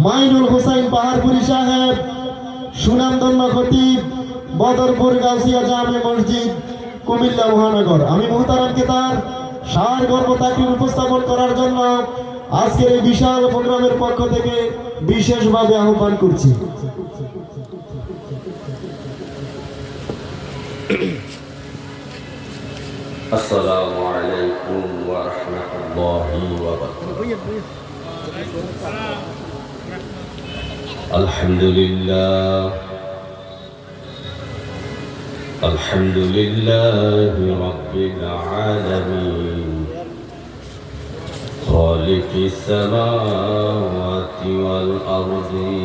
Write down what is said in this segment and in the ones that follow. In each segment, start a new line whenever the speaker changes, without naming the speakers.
মাইনুল হোসাইন পাহাড়পুরি সাহেব, সুনামধন্য খতিব, বদরপুর গাউসিয়া জামে মসজিদ, কুমিল্লা মহানগর। আমি মুহতারামকে তার সারগর্ভ তাকরীর উপস্থাপন করার জন্য আজকের এই বিশাল প্রোগ্রামের পক্ষ থেকে বিশেষভাবে আহ্বান করছি।
আসসালামু আলাইকুম ওয়া রাহমাতুল্লাহি ওয়া বারাকাতুহু। আলহামদুলিল্লাহি রাব্বিল আলামিন খালিকিস সামাওয়াতি ওয়াল আরদি।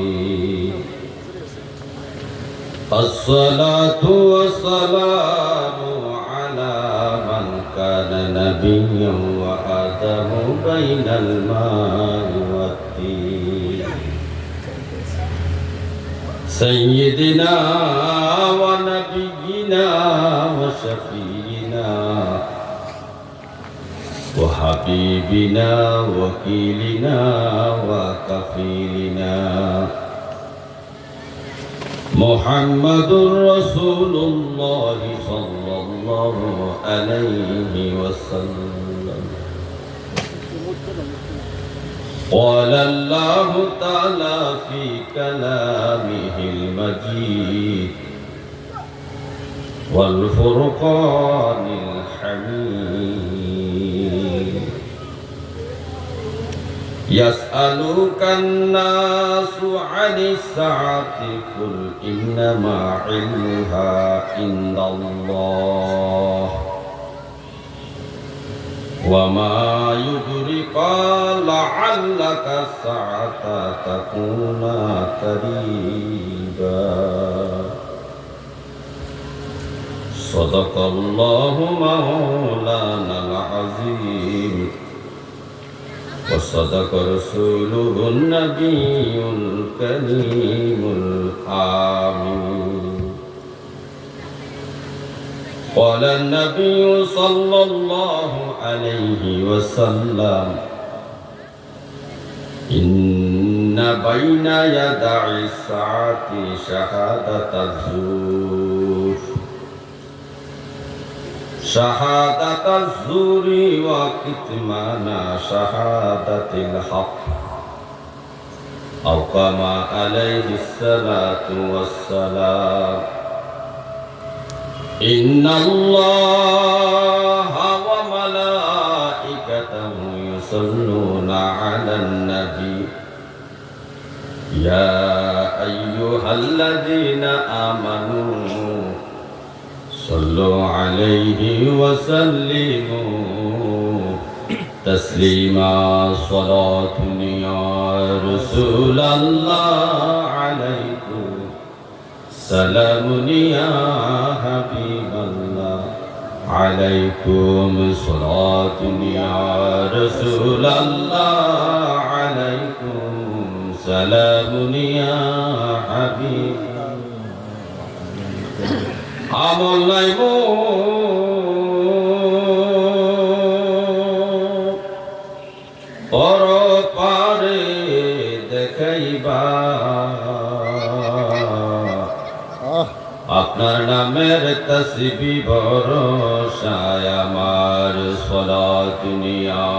আসসালাতু ওয়াসসালামু আলা মান কানা নাবিয়্যান ওয়া আদামু বাইনাল মা'i ওয়াত-তিন। সাইয়্যিদিনা ওয়া নাবিয়্যিনা ওয়া শাফীনা ওয়া হাবিবিনা ওয়া ওয়াকিলিনা ওয়া কাফিলিনা মুহাম্মাদুর রাসূলুল্লাহ সাল্লাল্লাহু আলাইহি ওয়াসাল্লাম। قال الله تعالى في كلامه المجيد والفرقان الحميد يسألك الناس عن الساعة قل إنما علمها عند الله وما يدرك لعلك الساعة تكون قريبا صدق الله مولانا العظيم وصدق رسوله النبي الكريم الآمين. قال النبي صلى الله عليه وسلم إن بين يدي الساعة شهادة الزور شهادة الزور وكتمان شهادة الحق أو كما عليه الصلاة والسلام. إن الله وملائكته يصلون على النبي يا أيها الذين آمنوا صلوا عليه وسلموا تسليما. صلاة يا رسول الله عليكم سلام يا حبيب الله عليكم صلاة يا رسول الله عليكم سلام يا حبيب আমল নাই পর পারে দেখাইবা আপনার নামের তসবিহ ভরসায় আমার সালাত ইয়া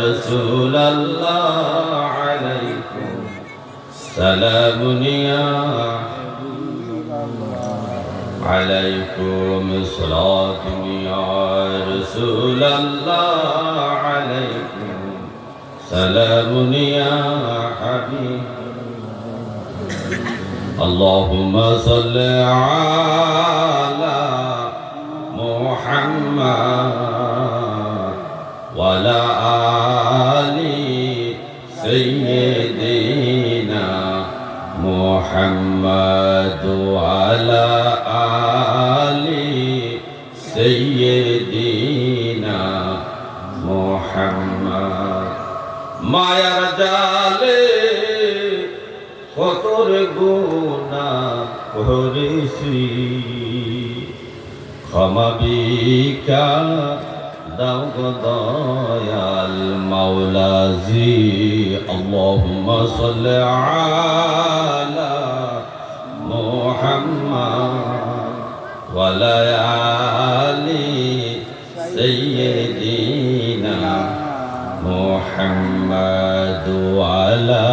রাসূলুল্লাহ আলাইকুম সালাম ইয়া عليكم صلاة يا رسول الله عليكم سلام يا حبيب. اللهم صل على محمد وعلى آل سيدنا محمد وعلى آل سيدنا محمد. মায়ার জালে কতর গুনাহ করেছি ক্ষমা ভিক্ষা দাও গো দয়াল মাওলাজি আল্লাহুম্মা সাল্লি আলা মুহাম্মাদ ওয়া আলা আলি সাইয়্যিদিনা মুহাম্মাদ ওয়া আলা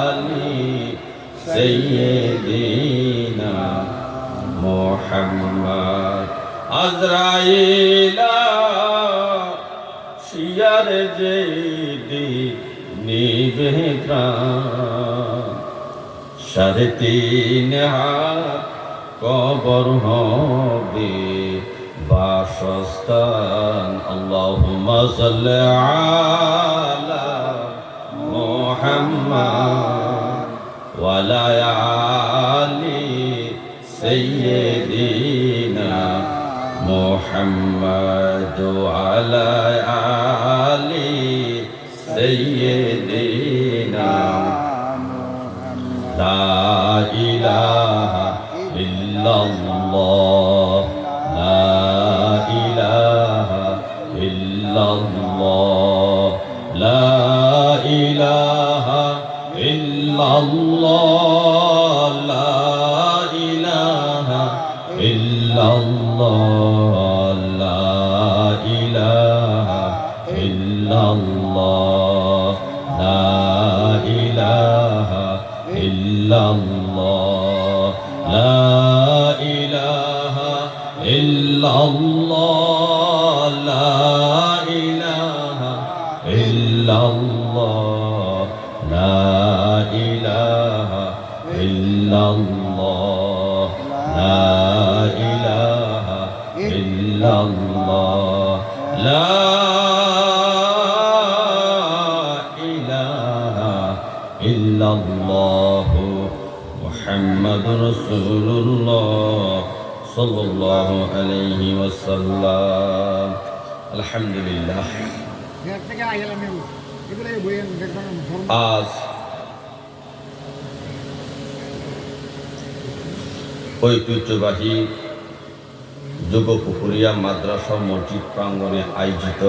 আলি সাইয়্যিদিনা মুহাম্মাদ আজরাইলা শিয়ার যেদি নিবে প্রাণ সাড়ে তিন হাত কবর হবে বাসস্থান আল্লাহুম্মা সাল্লি আলা মুহাম্মাদ ওয়া আলা আলি সাইয়্যিদিনা মুহাম্মাদ ওয়া আলা আলি সাইয়্যিদিনা লা ইলাহা ইল্লাল্লাহ লা ইলাহা ইল্লাল্লাহ লা ইলাহা ইল্লাল্লাহ লা ইলাহা ইল্লাল্লাহ লা ইলাহা ইল্লাল্লাহ লা ইলাহা ইল্লাল্লাহ লা ইলাহা ইল্লাল্লাহ লা ইলাহা ইল্লাল্লাহ লা ইলাহা ইল্লাল্লাহ লা ইলাহা ইল্লাল্লাহ লা ইলাহা ইল্লাল্লাহ মুহাম্মাদুর রাসূলুল্লাহ সাল্লাল্লাহু আলাইহি ওয়াসাল্লাম আলহামদুলিল্লাহ আজ ঐতিহ্যবাহী যুগপুকুরিয়া মাদ্রাসা মসজিদ প্রাঙ্গণে আয়োজিত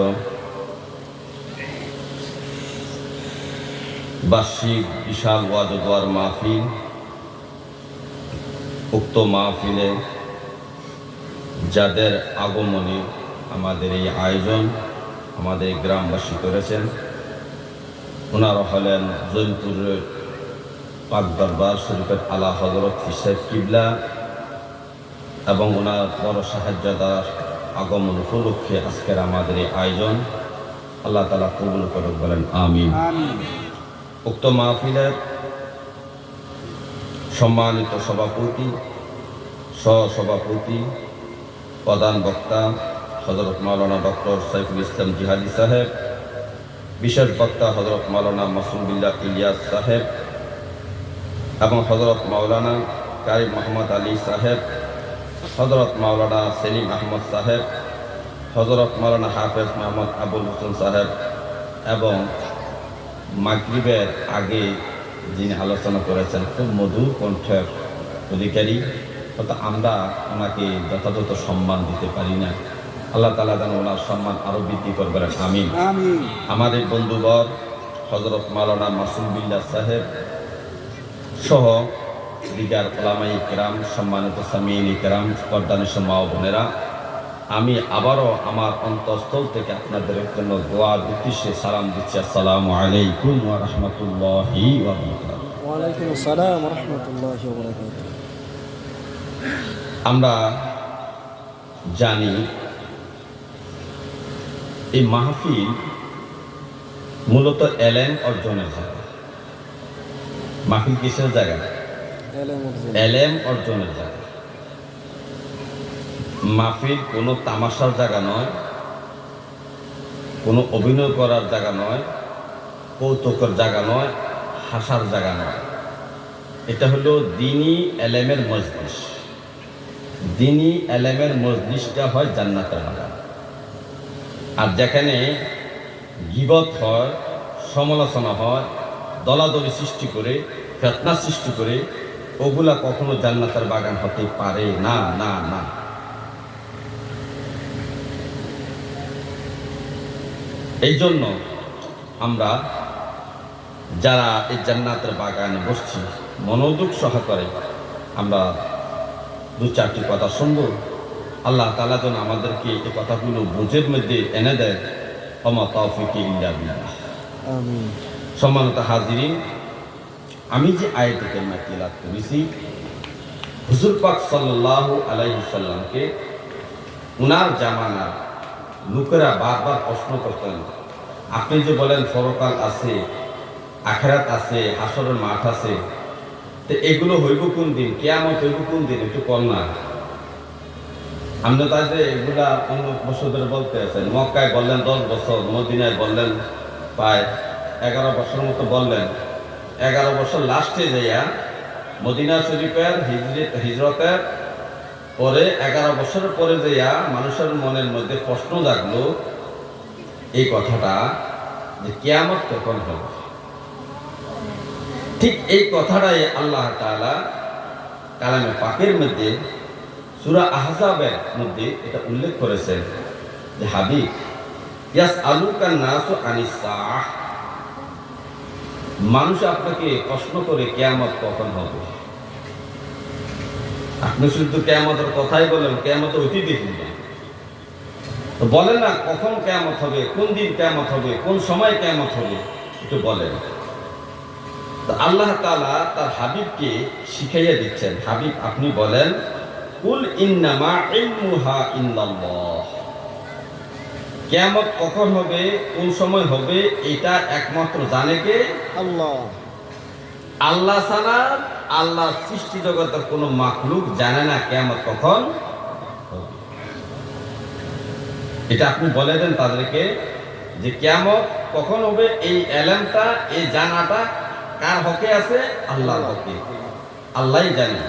বার্ষিক বিশাল ওয়াজ ও দোয়ার মাহফিল। উক্ত মাহফিলে যাদের আগমনে আমাদের এই আয়োজন আমাদের গ্রামবাসী করেছেন, ওনারা হলেন জৈনপুরের পাক দরবার শরীফের আলা হযরত ফিসাব কিবলা এবং ওনার বড় সাহায্যদার আগমন উপলক্ষে আজকের আমাদের এই আয়োজন আল্লাহ তাআলা কবুল করুক, বলেন আমিন। উক্ত মাহফিলের সম্মানিত সভাপতি, সহসভাপতি, প্রধান বক্তা হযরত মাওলানা ডক্টর সাইফুল ইসলাম জিহাদি সাহেব, বিশেষ বক্তা হযরত মাওলানা মাসুম বিল্লাহ ইলিয়াস সাহেব এবং হযরত মাওলানা কারি মোহাম্মদ আলী সাহেব, হযরত মাওলানা সেলিম আহমদ সাহেব, হযরত মাওলানা হাফেজ মোহাম্মদ আবুল হোসেন সাহেব এবং মাগরিবের আগে যিনি আলোচনা করেছেন খুব মধুর কণ্ঠের অধিকারী, হয়তো আমরা ওনাকে যথাযথ সম্মান দিতে পারি না। আল্লাহ তাআলা যেন ওনার সম্মান আরও বৃদ্ধি করবেন, আমিন। আমাদের বন্ধুবর হযরত মাওলানা মাসুম বিল্লাহ সাহেব সহ দিগার ওলামায়ে কেরাম, সম্মানিত সামিঈনে কেরাম, পর্দানিশ মা ও বোনেরা, আমি আবারও আমার অন্তঃস্থল থেকে আপনাদের জন্য দোয়ার উদ্দেশ্যে সালাম দিচ্ছি। আসসালামু আলাইকুম ওয়া রাহমাতুল্লাহি ওয়া বারাকাতুহু।
ওয়া আলাইকুম আসসালাম ওয়া রাহমাতুল্লাহি ওয়া বারাকাতুহু।
আমরা জানি এই মাহফিল মূলত এলেম অর্জনের জায়গা। মাহফিল কিসের জায়গা? এলেম অর্জনের জায়গা। মাহফিল কোনো তামাশার জায়গা নয়, কোনো অভিনয় করার জায়গা নয়, কৌতুকের জায়গা নয়, হাসার জায়গা নয়। এটা হলো দ্বীনি এলেমের মজলিস। দ্বীনি এলেমের মজলিসটা হয় জান্নাতের বাগান। আর যেখানে গীবত হয়, সমালোচনা হয়, দলাদলি সৃষ্টি করে, ফিতনা সৃষ্টি করে, ওগুলা কখনো জান্নাতের বাগান হতে পারে না, না, না। এই জন্য আমরা যারা এই জান্নাতের বাগানে বসছি মনোযোগ সহকারে আমরা দু চারটি কথা শুনবো। আল্লাহ তাআলা যেন আমাদেরকে এই কথাগুলো বুঝের মধ্যে এনে দেয়। ওমা তাওফিকি ইল্লা বিল্লাহ।
আমিন।
সম্মানিত হাজিরিন, আমি যে আয়াতে কারিমা তিলাওয়াত করেছি, হুজুর পাক সাল্লাল্লাহু আলাইহি সাল্লামকে উনার জামানার লোকেরা বারবার প্রশ্ন করতেন, আপনি যে বলেন পরকাল আছে, আখিরাত আছে, হাসরের মাঠ আছে, তো এগুলো হইব কোন দিন, কিয়ামত হইব কোন দিন, একটু কর না। আমরা তাই যে এগুলা অন্য বছর ধরে বলতে আছেন, মক্কায় বললেন 10 বছর, মদিনায় বললেন প্রায় 11 বছর মতো বললেন। 11 বছর লাস্টে যাইয়া মদিনা শরীফের হিজরতের পরে 11 বছরের পরে যাইয়া মানুষের মনের মধ্যে প্রশ্ন জাগলো এই কথাটা যে কিয়ামত কখন হবে। ঠিক এই কথাটাই আল্লাহ তাআলা কালামে পাকের মধ্যে সূরা আহজাবের মধ্যে এটা উল্লেখ করেছেন যে হাবিব ইয়াসআলুকান নাসু আনিস সাআহ, মানুষ আপনাকে প্রশ্ন করে কিয়ামত কখন হবে। আপনি শুধু কিয়ামতের কথাই বলেন, কিয়ামত হইতে দেখুন না, তো বলেন না কখন কিয়ামত হবে, কোন দিন কিয়ামত হবে, কোন সময় কিয়ামত হবে, একটু বলেন। তো আল্লাহ তাআলা তার হাবিবকে শিখাইয়া দিচ্ছেন, হাবিব আপনি বলেন কুল ইন্নামা ইলমুহা ইনদাল্লাহ, কিয়ামত কখন হবে, কোন সময় হবে, এটা একমাত্র জানে কে?
আল্লাহ।
আল্লাহ ছাড়া আল্লাহ সৃষ্টি জগতের কোনো মাখলুক জানে না কিয়ামত কখন হবে। এটা আপনি বলে দেন তাদেরকে যে কিয়ামত কখন হবে, এই এলেমটা, এই জানাটা কার হকে আছে? আল্লাহর হকে, আল্লাহই জানে।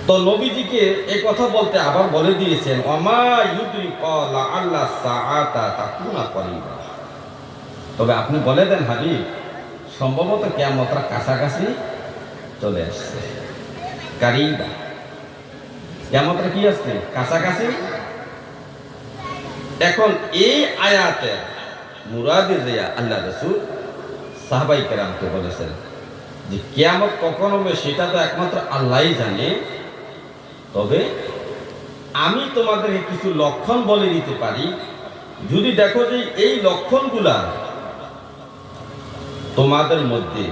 তো নবীজিকে এই কথা বলতে আবার বলে দিয়েছেন ওমা ইউদরিকা লাআল্লা সাআতা তাকুনা করিবা, তবে আপনি বলে দেন হাবিব সম্ভবত কিয়ামতটা কাছাকাছি চলে আসছে। কারিবা, কিয়ামতটা কি আসছে? কাছাকাছি। এখন এই আয়াতের মুরাদে যে আল্লাহ রাসূল সাহাবায়ে কেরামকে বলেছেন যে কিয়ামত কখন হবে সেটা তো একমাত্র আল্লাহই জানে, তবে আমি তোমাদেরকে কিছু লক্ষণ বলে দিতে পারি, যদি দেখো যে এই লক্ষণগুলা তোমাদের মধ্যে,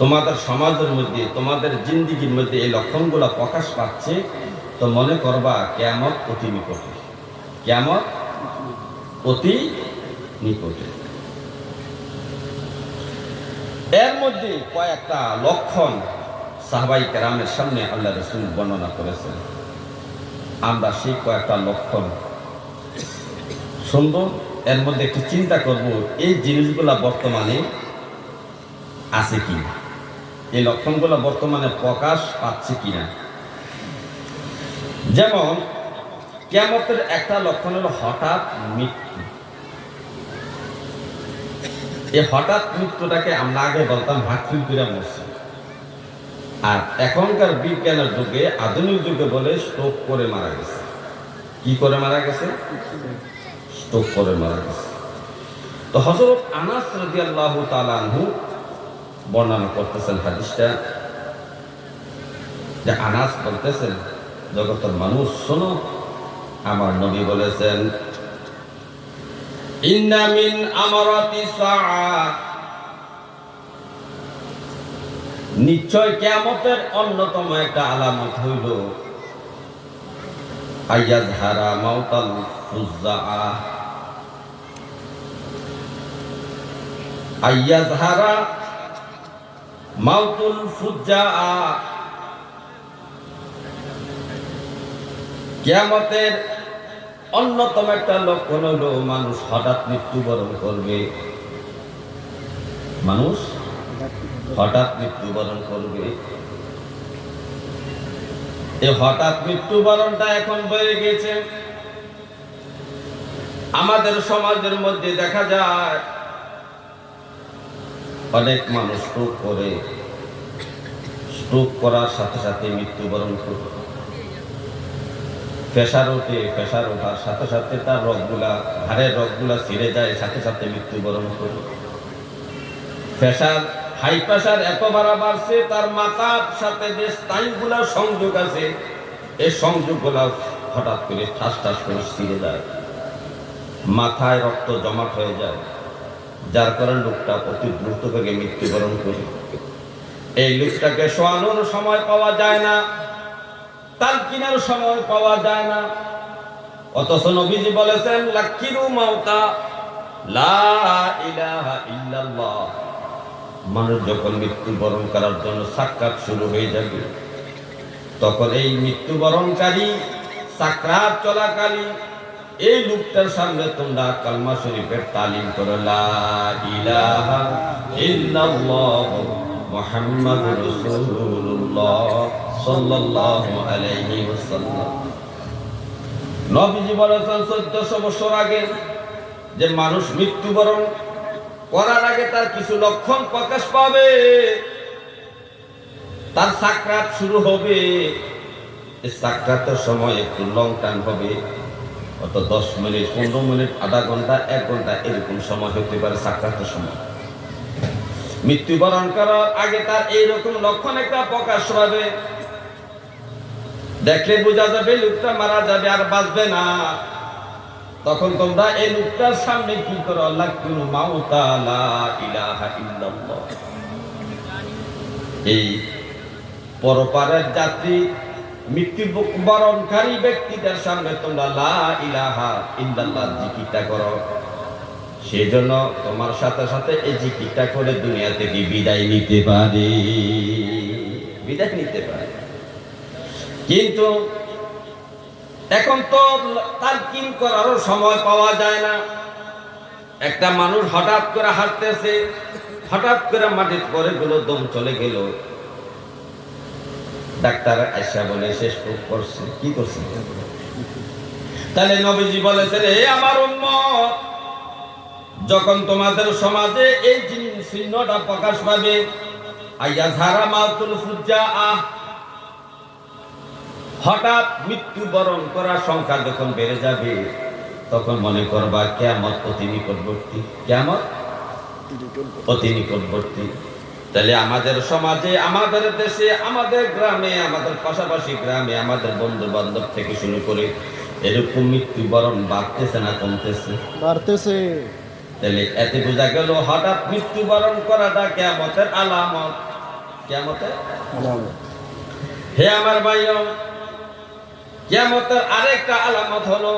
তোমাদের সমাজের মধ্যে, তোমাদের জিন্দেগির মধ্যে এই লক্ষণগুলা প্রকাশ পাচ্ছে, তো মনে করবা কিয়ামত অতি নিকটে, কিয়ামত অতি নিকটে। এর মধ্যে কয়েকটা লক্ষণ সাহাবায়ে কেরামের সামনে আল্লাহ রাসূল বর্ণনা করেছেন। আমরা সেই কয়েকটা লক্ষণ শুনব, এর মধ্যে একটু চিন্তা করব এই জিনিসগুলা বর্তমানে আছে কি, এই লক্ষণগুলো বর্তমানে প্রকাশ পাচ্ছে কিনা। যেমন কিয়ামতের একটা লক্ষণ হলো হঠাৎ মৃত্যু। এই হঠাৎ মৃত্যুটাকে আমরা আগে বলতাম ভাগফিল করে মরছে, আর এখনকার বিজ্ঞানের যুগে, আধুনিক যুগে বলে স্ট্রোক করে মারা গেছে। কি করে মারা গেছে? স্ট্রোক করে মারা গেছে। তো হযরত আনাস রাদিয়াল্লাহু তাআলা আনহু বর্ণনা করতেছেন হাদিসটা, যে আনাস বলতেছেন জগতের মানুষ শোনো, আমার নবী বলেছেন ইন্না মিন আমারাতি সাআ, নিশ্চয় কিয়ামতের অন্যতম একটা আলামত হইল আইয়াজহারা মাউতাল ফুজ্জাআ, আইয়াজহারা মাউতুল ফুজ্জাআ, কিয়ামতের অন্যতম একটা লক্ষণ হলো মানুষ হঠাৎ মৃত্যুবরণ করবে, মানুষ হঠাৎ মৃত্যুবরণ করবে। এই হঠাৎ মৃত্যুবরণটা এখন বেড়ে গেছে। আমাদের সমাজের মধ্যে দেখা যায় অনেক মানুষ স্ট্রোক করে, স্ট্রোক করার সাথে সাথে মৃত্যুবরণ করে। প্রেশার ওঠার সাথে সাথে তার রগগুলা, হাড়ের রগগুলা ছিঁড়ে যায়, সাথে সাথে মৃত্যুবরণ করে। হাই প্রেশার এত বাড়ছে, তার মাথার সাথে যে স্নায়ুগুলা সংযোগ আছে, এই সংযোগগুলা হঠাৎ করে ঠাস ঠাস করে ছিঁড়ে যায়, মাথায় রক্ত জমাট হয়ে যায়, যার কারণে লোকটা অতি দ্রুত বেগে মৃত্যুবরণ করে। এই লোকটাকে শোয়ানোর সময় পাওয়া যায় না, তালকিনের সময় পাওয়া যায় না, অথচ নবীজি বলেছেন লাকিরু মাউতা লা ইলাহা ইল্লাল্লাহ। মানুষ যখন মৃত্যুবরণ করার জন্য সাকরাত শুরু হয়ে যাবে, তখন এই মৃত্যুবরণকারী সাকরাত চলাকালী এই লোকটার সামনে তোমরা কালমা শরীফের তালিম করো, লা ইলাহা ইল্লাল্লাহ মুহাম্মাদুর রাসূলুল্লাহ সাল্লাল্লাহু আলাইহি ওয়াসাল্লাম। নবীজি বলেছেন 1400 বছর আগে যে মানুষ মৃত্যুবরণ করার আগে তার কিছু লক্ষণ প্রকাশ পাবে, তার সাকরাত শুরু হবে। এই সাকরাতের সময় একটু লং টাইম হবে, অত 10 মিনিট, 15 মিনিট, আধা ঘন্টা, 1 ঘন্টা এরকম সময় হতে পারে সাকরাতের সময়। মৃত্যুবরণ করার আগে তার এইরকম লক্ষণ একটা প্রকাশ পাবে, দেখলে বোঝা যাবে লোকটা মারা যাবে, আর বাঁচবে না। তখন তোমরা এই লোকটার সামনে কি করো, লাকিরু মাউতা লা ইলাহা ইল্লাল্লাহ। এই পরপারের যাত্রী মৃত্যুবরণকারী ব্যক্তিদের সামনে তোমরা লা ইলাহা ইল্লাল্লাহ জিকিরটা করো। সেজন্য তোমার সাথে সাথে এই জিকিরটা করে দুনিয়া থেকে বিদায় নিতে পারে, বিদায় নিতে পারে। কিন্তু এখন তো তালকিন করারও সময় পাওয়া যায় না। একটা মানুষ হঠাৎ করে হাঁটতেছে, হঠাৎ করে মাটির পরে গেল, দম চলে গেল, ডাক্তার আয়সা বলে শেষ করছে, কি করছে? তাহলে নবীজি বলেছেন, হে আমার উম্মত, যখন তোমাদের সমাজে এই চিহ্নটা প্রকাশ পাবে, আইয়াজহারা মাউতুল ফুজ্জাআহ, হঠাৎ মৃত্যুবরণ করার সংখ্যা যখন বেড়ে যাবে, তখন মনে করবা কিয়ামত অতি নিকটবর্তী, কিয়ামত অতি নিকটবর্তী। তাহলে আমাদের সমাজে, আমাদের দেশে, আমাদের গ্রামে, আমাদের পাশাপাশি গ্রামে, আমাদের বন্ধু বান্ধব থেকে শুরু করে এরকম মৃত্যুবরণ বাড়তেছে না কমতেছে? বাড়তেছে। তাহলে এতে বোঝা গেল হঠাৎ মৃত্যুবরণ করাটা কিয়ামতের আলামত, কিয়ামতের আলামত। হে আমার ভাইও, কিয়ামতের আরেকটা আলামত হলো,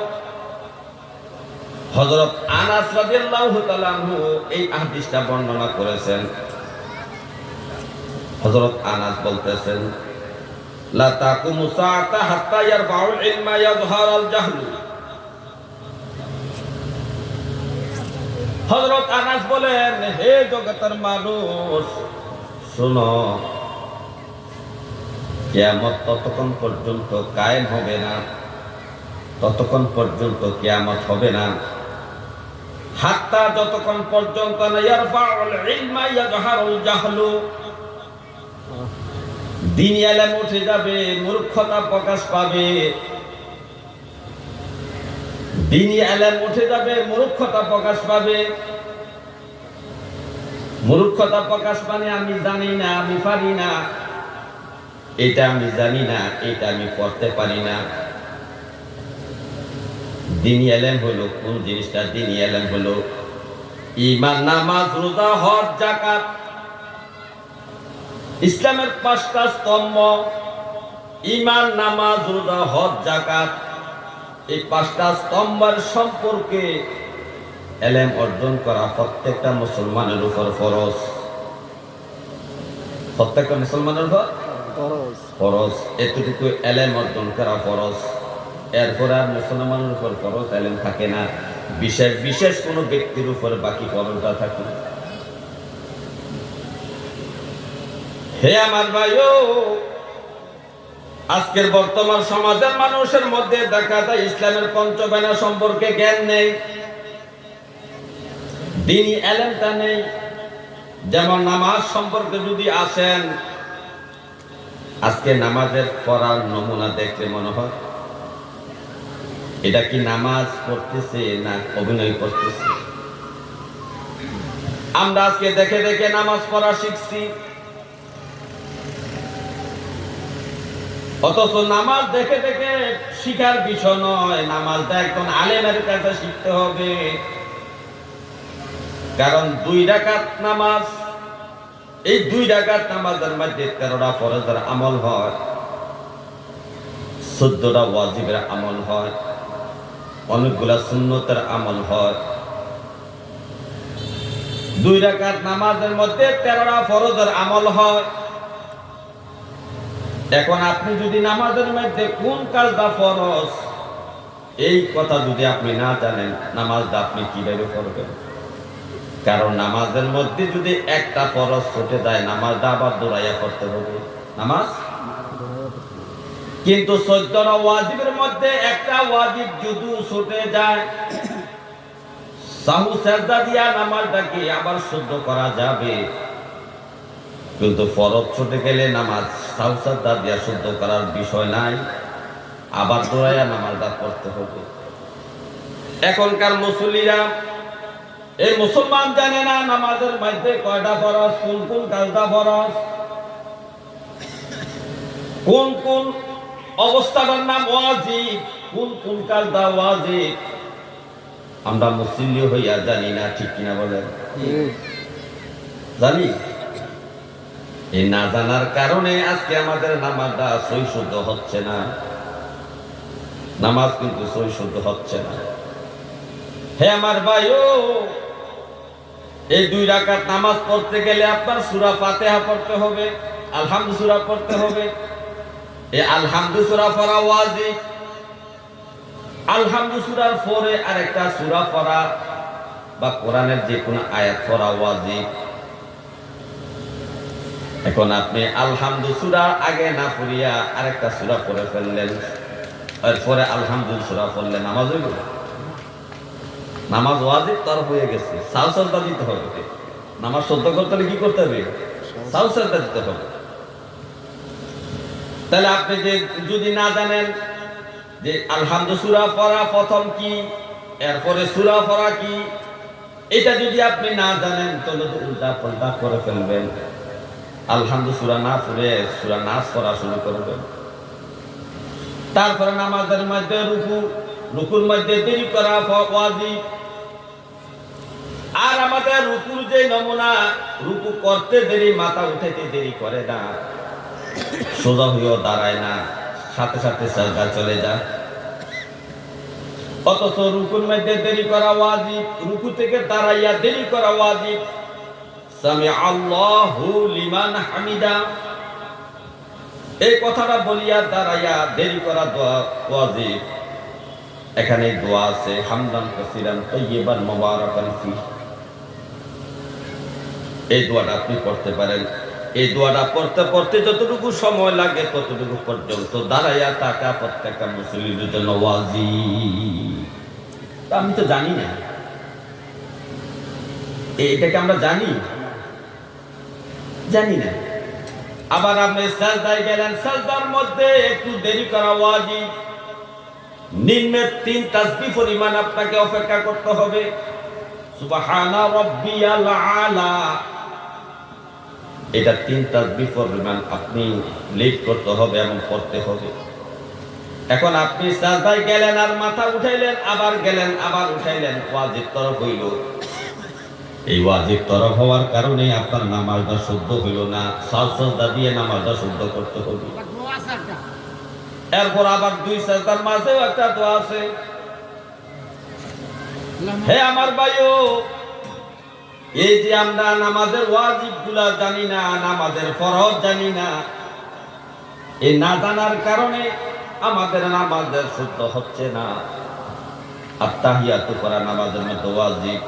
হযরত আনাস রাদিয়াল্লাহু তাআলা আনহু এই হাদিসটা বর্ণনা করেছেন। হযরত আনাস বলতেছেন, লা তাকুমু সাআতা হাত্তা ইয়ারফাউল ইলমা ইয়াযহারাল জাহলু। হযরত আনাস বলেন, হে জগতের মানুষ শোনো, কিয়ামত ততক্ষণ পর্যন্ত কায়েম হবে না, ততক্ষণ পর্যন্ত কিয়ামত হবে না, হাত্তা যতক্ষণ পর্যন্ত না ইয়ারফাউল ইলমা ইয়াযহারুল জাহলু, দ্বীনি ইলম উঠে যাবে, মূর্খতা প্রকাশ পাবে। দ্বীনি ইলম উঠে যাবে, মূর্খতা প্রকাশ পাবে। মূর্খতা প্রকাশ মানে আমি জানি না, আমি পারি না, এটা আমি জানি না, এটা আমি পড়তে পারি না। দ্বীনি ইলম হলো কোন জিনিসটা? দ্বীনি ইলম হলো ঈমান, নামাজ, রোজা, হজ, যাকাত, ইসলামের 5টা স্তম্ভ। ঈমান, নামাজ, রোজা, হজ, যাকাত, এই 5টা স্তম্ভের সম্পর্কে ইলম অর্জন করা প্রত্যেকটা মুসলমানের উপর ফরজ। প্রত্যেকটা মুসলমানের উপর ফরজ, এতটুকু ইলম অর্জন করা ফরজ। এরপর আর মুসলমানের উপর ফরজ ইলম থাকে না, বিশেষ বিশেষ কোনো ব্যক্তির উপর বাকি ফরজটা থাকে। হে আমার ভাইও, আজকের বর্তমান সমাজের মানুষের মধ্যে দেখা যায় ইসলামের পঞ্চবেনা সম্পর্কে জ্ঞান নেই, দ্বীনি ইলমটা নেই। যেমন নামাজ সম্পর্কে যদি আসেন, আজকে নামাজের পড়ার নমুনা দেখলে মনে হয় এটা কি নামাজ পড়তেছে না অভিনয় করতেছে? আমরা আজকে দেখে দেখে নামাজ পড়া শিখছি, অথচ নামাজ দেখে দেখে শিখার বিষয় নয়। নামাজটা একজন আলেমের কাছে শিখতে হবে। কারণ 2 রাকাত নামাজ, এই 2 রাকাত নামাজের মধ্যে 13টা ফরজের আমল হয়, 14টা ওয়াজিবের আমল হয়, অনেকগুলা সুন্নতের আমল হয়। 2 রাকাত নামাজের মধ্যে 13টা ফরজের আমল হয়। এখন আপনি যদি নামাজের মধ্যে কোন কাজটা ফরজ এই কথা যদি আপনি না জানেন, নামাজটা আপনি কিভাবে পড়বেন? কারণ নামাজের মধ্যে যদি একটা ফরজ ছুটে যায়, নামাজটা আবার দৌড়াইয়া করতে হবে নামাজ। কিন্তু 14টা ওয়াজিবের মধ্যে একটা ওয়াজিব যদি ছুটে যায়, সাহু সাজদা দিয়া নামাজটাকে আবার শুদ্ধ করা যাবে। কিন্তু ফরজ ছুটে গেলে নামাজ সাহু সাজদা দিয়া শুদ্ধ করার বিষয় নাই, আবার দৌড়াইয়া নামাজটা পড়তে হবে। এখনকার মুসল্লিরা, এই মুসলমান জানে না নামাজের মধ্যে কয়টা ফরজ, কোন কোন কাজটা ফরজ, কোন কোন অবস্থাটার নাম ওয়াজিব, কোন কোন কাজটা ওয়াজিব। আমরা মুসল্লি হইয়া জানি না, ঠিক কিনা বলেন? জানি। এই না জানার কারণে আজকে আমাদের নামাজটা সই শুদ্ধ হচ্ছে না। নামাজ কিন্তু সই শুদ্ধ হচ্ছে না। হে আমার ভাইও, এই 2 রাকাত নামাজ পড়তে গেলে আপনার সূরা ফাতিহা পড়তে হবে, আলহামদু সূরা পড়তে হবে। এই আলহামদু সূরা পড়া ওয়াজিব। আলহামদু সূরার পরে আরেকটা সূরা পড়া বা কোরআনের যে কোনো আয়াত পড়া ওয়াজিব। এখন আপনি আলহামদু সূরা আগে না পড়িয়া আরেকটা সূরা পড়ে ফেললেন, এরপরে আলহামদু সূরা পড়লেন, নামাজ হইল? নামাজ ওয়াজিব তার হয়ে গেছে, সাহু সাজদা দিতে হবে। নামাজ শুদ্ধ করতে হলে কি করতে হবে? সাহু সাজদা দিতে হবে। তাহলে আপনি যে যদি না জানেন যে আলহামদু সূরা পড়া প্রথম কি, এরপরে সূরা পড়া কি, এটা যদি আপনি না জানেন তাহলে তো উল্টা পাল্টা করে ফেলবেন। আলহামদু সূরা না পড়ে সূরা নাস পড়া শুরু করবেন। তারপরে নামাজের মধ্যে রুকুর মধ্যে দেরি করা ওয়াজিব। আর আমাদের রুকুর যে নমুনা, রুকু করতে দেরি, মাথা উঠাইতে দেরি করে না, সোজা হয়েও দাঁড়ায় না, সাথে সাথে সাজদা চলে যায়। অথচ রুকুর মধ্যে দেরি করা ওয়াজিব, রুকু থেকে দাঁড়াইয়া দেরি করা ওয়াজিব। সামি আল্লাহু লিমান হামিদা, এই কথাটা বলিয়া দাঁড়াইয়া দেরি করা দোয়া ওয়াজিব। এখানে দোয়া আছে, হামদান কাসীরান তাইয়িবান মুবারাকান ফীহি। এই দোয়াটা আপনি পড়তে পারেন। এই দোয়াটা পড়তে পড়তে যতটুকু সময় লাগে ততটুকু পর্যন্ত দাঁড়াইয়া থাকা প্রত্যেকটা মুসল্লির জন্য ওয়াজিব। তা আমি তো জানি না, এটাকে আমরা জানি না। আবার আপনি সাজদায় গেলেন, সাজদার মধ্যে একটু দেরি করা ওয়াজিব। নিম্নে 3 তাসবিহ পরিমাণ আপনাকে অপেক্ষা করতে হবে। সুবহানা রাব্বিয়াল আলা, এটা 3 তাসবিহ পরিমাণ আপনি লিড করতে হবে এবং পড়তে হবে। এখন আপনি সাজদায় গেলেন আর মাথা উঠাইলেন, আবার গেলেন আবার উঠাইলেন, ওয়াজিব তরফ হইল। এই ওয়াজিব তরফ হওয়ার কারণে আপনার নামাজটা শুদ্ধ হইল না। সাজদা দিয়ে নামাজটা শুদ্ধ করতে হবে। এরপর আবার 2 সাজদার মাঝেও একটা দোয়া আছে। হে আমার ভাইও, এই যে আমরা নামাজের ওয়াজিব গুলা জানি না, নামাজের ফরজ জানি না, এই না জানার কারণে আমাদের নামাজের শুদ্ধ হচ্ছে না। আত্তাহিয়াতু পড়া নামাজের মধ্যে ওয়াজিব।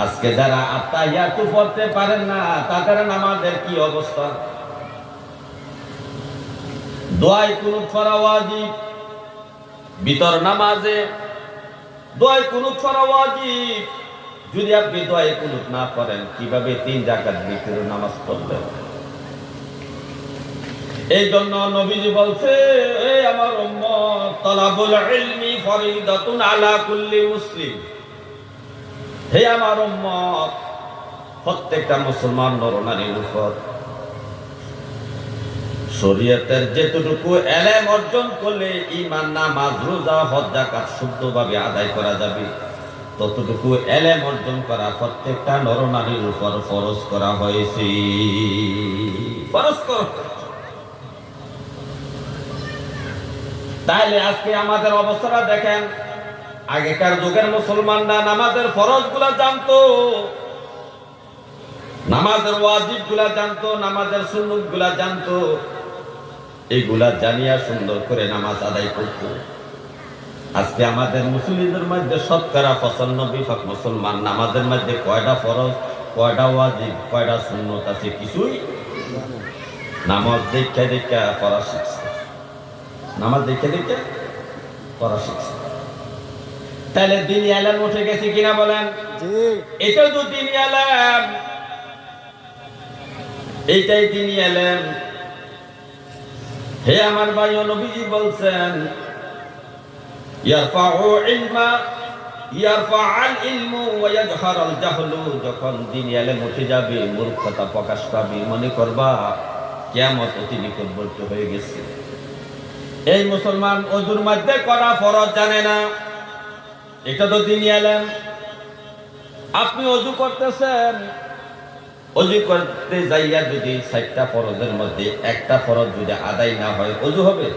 আজকে যারা আত্তাহিয়াতু পড়তে পারেন না তাদের নামাজের কি অবস্থা? দোয়ায়ে কুনুত পড়া ওয়াজিব। ভিতর নামাজে দোয়ায়ে কুনুত পড়া ওয়াজিব। যদি আপনি দোয়ায়ে কুনুত না পড়েন কিভাবে 3 রাকাত ভিতরে নামাজ পড়বেন? এই জন্য নবীজি বলছে, এই আমার উম্মত, তালাবুল ইলমি ফরিদাতুন আলা কুল্লি মুসলিম। হে আমার উম্মত, প্রত্যেকটা মুসলমান নরনারীর উপর শরীয়তের যেটুকু এলেম অর্জন করলে ঈমান, নামাজ, রোজা, হজ, যাকাত শুদ্ধভাবে আদায় করা যাবে, ততটুকু এলেম অর্জন করা প্রত্যেকটা নরনারীর উপর ফরজ করা হয়েছে। ফরজ করা। তাইলে আজকে আমাদের অবস্থাটা দেখেন, আগেকার যুগের মুসলমানরা নামাজের ফরজগুলা জানতো, নামাজের ওয়াজিবগুলা জানতো, নামাজের সুন্নতগুলা জানতো, এগুলা জানিয়া সুন্দর করে নামাজ আদায় করত। আজকে আমাদের মুসলিমদের মধ্যে শতকরা 95% মুসলমান নামাজের মধ্যে কয়টা ফরজ, কয়টা ওয়াজিব, কয়টা সুন্নত আছে কিছুই নামাজ দেখে দেখে পড়া শিখছে, নামাজ দেখে দেখে পড়া শিখছে। তাহলে দিনই আলেম উঠে গেছে কিনা বলেন? এটাও তো দিনই আলেম, এইটাই দিনই আলেম। হে আমার ভাই, নবীজি বলছেন, যখন দিন আলেম উঠে যাবে, মূর্খতা প্রকাশ পাবে, মনে করবা কিয়ামত অতি নিকটবর্তী হয়ে গেছে। এই মুসলমান ওযুর মধ্যে করা ফরজ জানে না, এটা তো দিনই আলেম। আপনি ওযু করতেছেন, ওযু করতে যাইয়া যদি 4টা ফরজের মধ্যে একটা ফরজ যদি আদায় না হয়, ওযু হবে?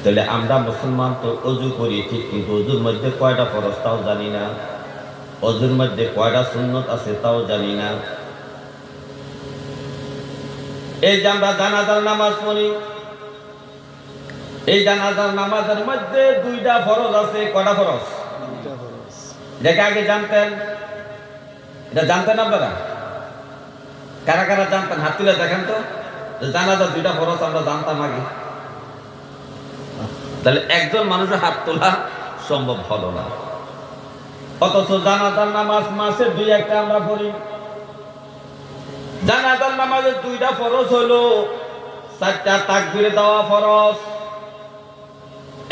তাহলে আমরা মুসলমান তো ওযু করি ঠিক, কিন্তু ওযুর মধ্যে কয়টা ফরজ তাও জানি না, ওযুর মধ্যে কয়টা সুন্নত আছে তাও জানি না। এই যে আমরা জানাজার নামাজ পড়ি, এই জানাজার নামাজের মধ্যে 2টা ফরজ আছে। কয়টা ফরজ? দেখে আগে জানতেন? এটা জানতেন আপনারা? কারা কারা জানতেন? হাত তুলে দেখেন তো, জানাজার 2টা ফরজ আমরা জানতাম আগে। তাহলে একজন মানুষের হাত তোলা সম্ভব হলো না, অথচ জানাজার নামাজ মাসে 2-1টা আমরা পড়ি। জানাজার নামাজের 2টা ফরজ হলো, 4টা তাকবীরে দেওয়া ফরজ,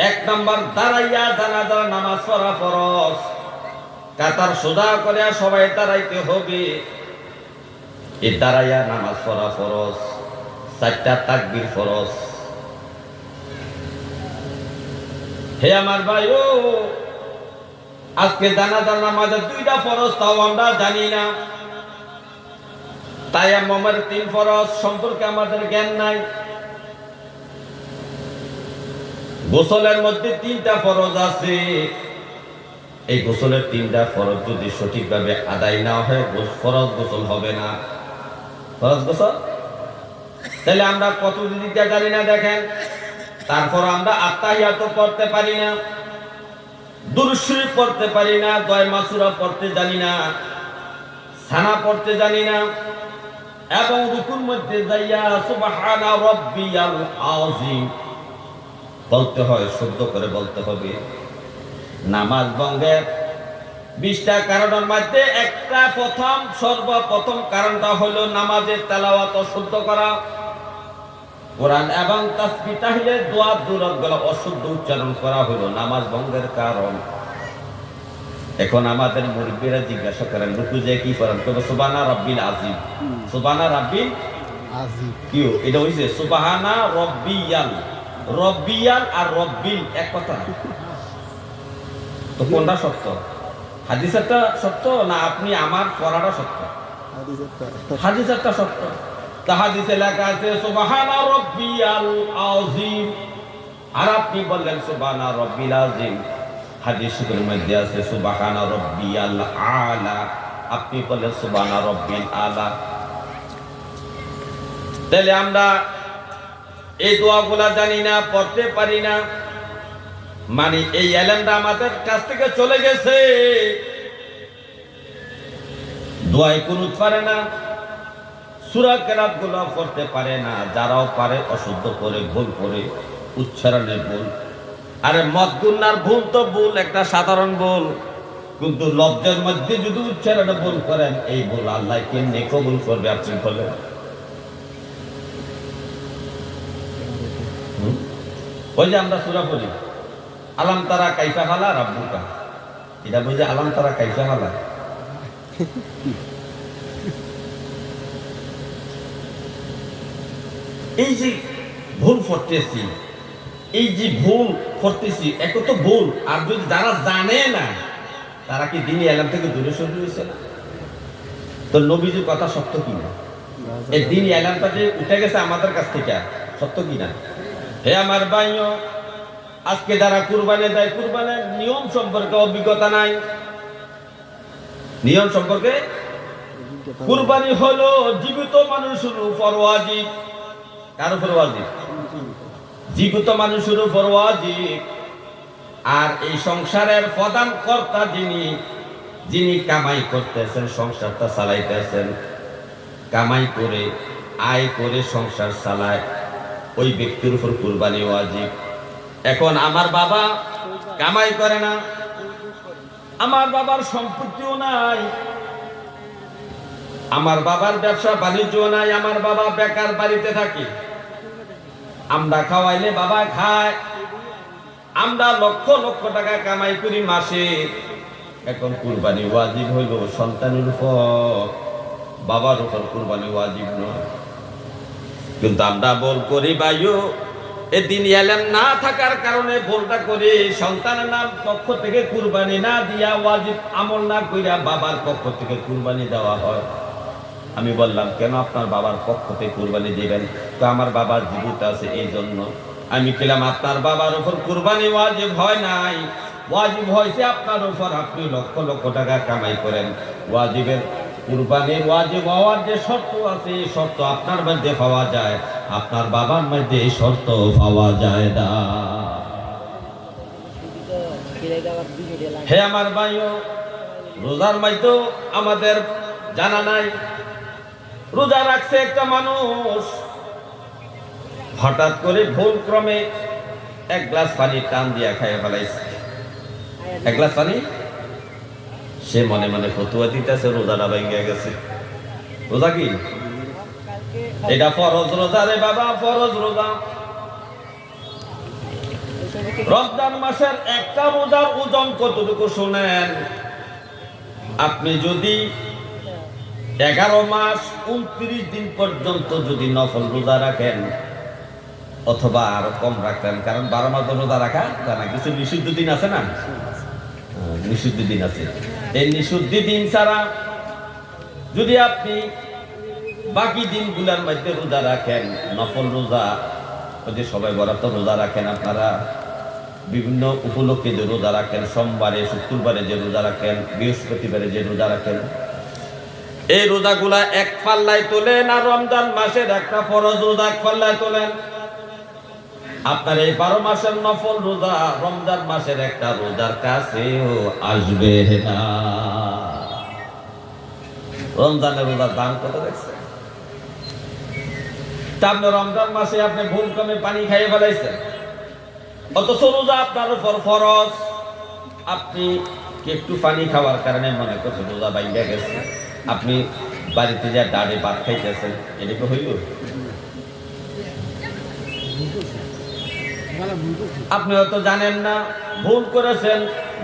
1 নাম্বার দাঁড়াইয়া জানাজার নামাজ পড়া ফরজ, কাতার সোজা করে সবাই দাঁড়াইতে হবে, এই দাঁড়াইয়া নামাজ পড়া ফরজ, 4টা তাকবীর ফরজ। হে আমার ভাই, ও আজকে জানাজার নামাজের 2টা ফরজ তাও আমরা জানি না। তায়াম্মুমের 3 ফরজ সম্পর্কে আমাদের জ্ঞান নাই। গোসলের মধ্যে 3টা ফরজ আছে, এই গোসলের 3টা ফরজ যদি সঠিকভাবে আদায় না হয়, ফরজ গোসল হবে না। ফরজ গোসল, তাহলে আমরা কত দিকটা জানি না দেখেন। তারপর আমরা আত্তাহিয়াত পড়তে পারি না, দুরূদ শরীফ পড়তে পারি না, দোয়া মাসুরা পড়তে জানি না, সানা পড়তে জানি না, এবং রুকুর মধ্যে যাইয়া সুবহানা রাব্বিয়াল আযীম বলতে হয়, শুদ্ধ করে বলতে হবে। নামাজ ভঙ্গের 20টা কারণের মধ্যে একটা সর্বপ্রথম কারণটা হলো নামাজের তেলাওয়াত অশুদ্ধ করা, কোরআন এবং তাসবিহ তাহলিল দোয়া দুরূদগুলো অশুদ্ধ উচ্চারণ করা হলো নামাজ ভঙ্গের কারণ। এখন আমাদের মুরব্বীরা জিজ্ঞাসা করেন, রুকু যে কি করেন? কবে সুবহানা রাব্বিল আযীম। সুবহানা রাব্বিল আযীম কি? এটা হইছে সুবহানা রাব্বিয়াল। রব্বিয়াল আর রব্বিল এক কথা, তো কোনটা সত্য? হাদিসেরটা সত্য না আপনি আমার পড়াটা সত্য? হাদিসেরটা সত্য। তা হাদিসে লেখা আছে সুবহানা রাব্বিয়াল আযীম, আর আপনি বললেন সুবহানা রাব্বিল আযীম। হাদিসের মধ্যে আছে সুবহানা রাব্বিয়াল আলা, আপনি বললেন সুবহানা রাব্বিল আলা। তাহলে আমরা এই দোয়াগুলা জানি না, পড়তে পারি না, মানে এই ইলমটা আমাদের কাছ থেকে চলে গেছে। দোয়ায় কুনুত পারে না, সূরা কেরাত গুলো পড়তে পারে না, যারাও পারে অশুদ্ধ করে, ভুল করে, উচ্চারণের ভুল। আরে মদ গুনার ভুল তো ভুল, একটা সাধারণ ভুল, কিন্তু লফজের মধ্যে যদি উচ্চারণে ভুল করেন, এই ভুল আল্লাহ কেমনে কবুল করবে আপনি বলেন? ওই যে আমরা সূরা পড়ি আলাম তারা কাইফা হালা রাব্বুকা, এটা বুঝে আলাম তারা কাইফা হালা। এই যে ভুল করতেছি, এই যে ভুল করতেছি এক তো ভুল, আর যদি যারা জানে না তারা কি দিনই এলাম থেকে দূরে সরে হয়েছে না? তো নবীজির কথা সত্য কিনা? এই দিনই এলামটা যে উঠে গেছে আমাদের কাছ থেকে সত্য কিনা? হে আমার ভাইও, আজকে যারা কুরবানি দেয় কুরবানের নিয়ম সম্পর্কে অভিজ্ঞতা নাই। নিয়ম সম্পর্কে কুরবানি হলো জীবিত মানুষের উপর ওয়াজিব। কার উপর ওয়াজিব? জীবিত মানুষের উপর ওয়াজিব। আর এই সংসারের প্রধান কর্তা যিনি কামাই করতেছেন, সংসারটা চালাইতেছেন, কামাই করে আয় করে সংসার চালায়, ওই ব্যক্তির উপর কুরবানি ওয়াজিব। এখন আমার বাবা কামাই করে না, আমার বাবার সম্পত্তিও নাই, আমার বাবার ব্যবসা বাণিজ্য নাই, আমার বাবা বেকার বাড়িতে থাকে, আমরা খাওয়াইলে বাবা খায়, আমরা লক্ষ লক্ষ টাকা কামাই করি মাসে। এখন কুরবানি ওয়াজিব হইল সন্তানের উপর, বাবার উপর কুরবানি ওয়াজিব নয়। কিন্তু আমরা বল করি ভাইও, এদিন এলেম না থাকার কারণে ভুলটা করি, সন্তানের নাম পক্ষ থেকে কুরবানি না দিয়া ওয়াজিব আমল না কইরা বাবার পক্ষ থেকে কুরবানি দেওয়া হয়। আমি বললাম কেন আপনার বাবার পক্ষ থেকে কুরবানি দিবেন? তো আমার বাবার জীবিত আছে এই জন্য। আমি বললাম আপনার বাবার উপর কুরবানি ওয়াজিব হয় নাই, ওয়াজিব হয়েছে আপনার উপর, আপনি লক্ষ লক্ষ টাকা কামাই করেন। ওয়াজিবের কুরবানির ওয়াজিব হওয়ার যে শর্ত আছে, এই শর্ত আপনার মধ্যে পাওয়া যায়, আপনার বাবার মধ্যে এই শর্ত পাওয়া যায় না। হে আমার ভাইও, রোজার মাইতো আমাদের জানা নাই। রোজা রাখছে একটা মানুষ, হঠাৎ করে ভুল ক্রমে এক গ্লাস পানি টান দিয়া খাইয়া ফেলাইছে। এক গ্লাস পানি, সে মনে মনে ফতুয়া দিতেছে রোজাটা ভেঙে গেছে। রোজা কি? এটা ফরজ রোজা রে বাবা, ফরজ রোজা। রমজান মাসের একটা রোজার ওজন কতটুকু শুনেন? আপনি যদি 11 মাস 29 দিন পর্যন্ত যদি নফল রোজা রাখেন, অথবা আরো কম রাখতেন, কারণ 12 মাস রোজা রাখা জানা কিছু নিষিদ্ধ দিন আছে না, নিষিদ্ধ দিন আছে। এই নিষিদ্ধ দিন ছাড়া যদি আপনি বাকি দিনগুলোর মধ্যে রোজা রাখেন, নফল রোজা, ওই যে সবাই বরাত রোজা রাখেন, আপনারা বিভিন্ন উপলক্ষে যে রোজা রাখেন, সোমবারে শুক্রবারে যে রোজা রাখেন, বৃহস্পতিবারে যে রোজা রাখেন, এই রোজাগুলা এক পাল্লায় তোলেন, আর রমজান মাসের একটা ফরজ রোজা এক পাল্লায় তোলেন। আপনার এই 12 মাসের নফল রোজা রমজান মাসের একটা রোজার কাছেও আসবে না। রমজানের রোজার দাম কত দেখছেন? আপনি রমজান মাসে আপনি ভুল কমে পানি খাইয়ে ফেলাইছেন, অথচ রোজা আপনার উপর ফরজ। আপনি একটু পানি খাওয়ার কারণে মনে করছেন রোজা বাইরে গেছে, আপনি বাড়িতে যা ডাড়ে ভাত খাইতেছেন, এদিকে হইল? আপনি হয়তো জানেন না, ভুল করেছেন।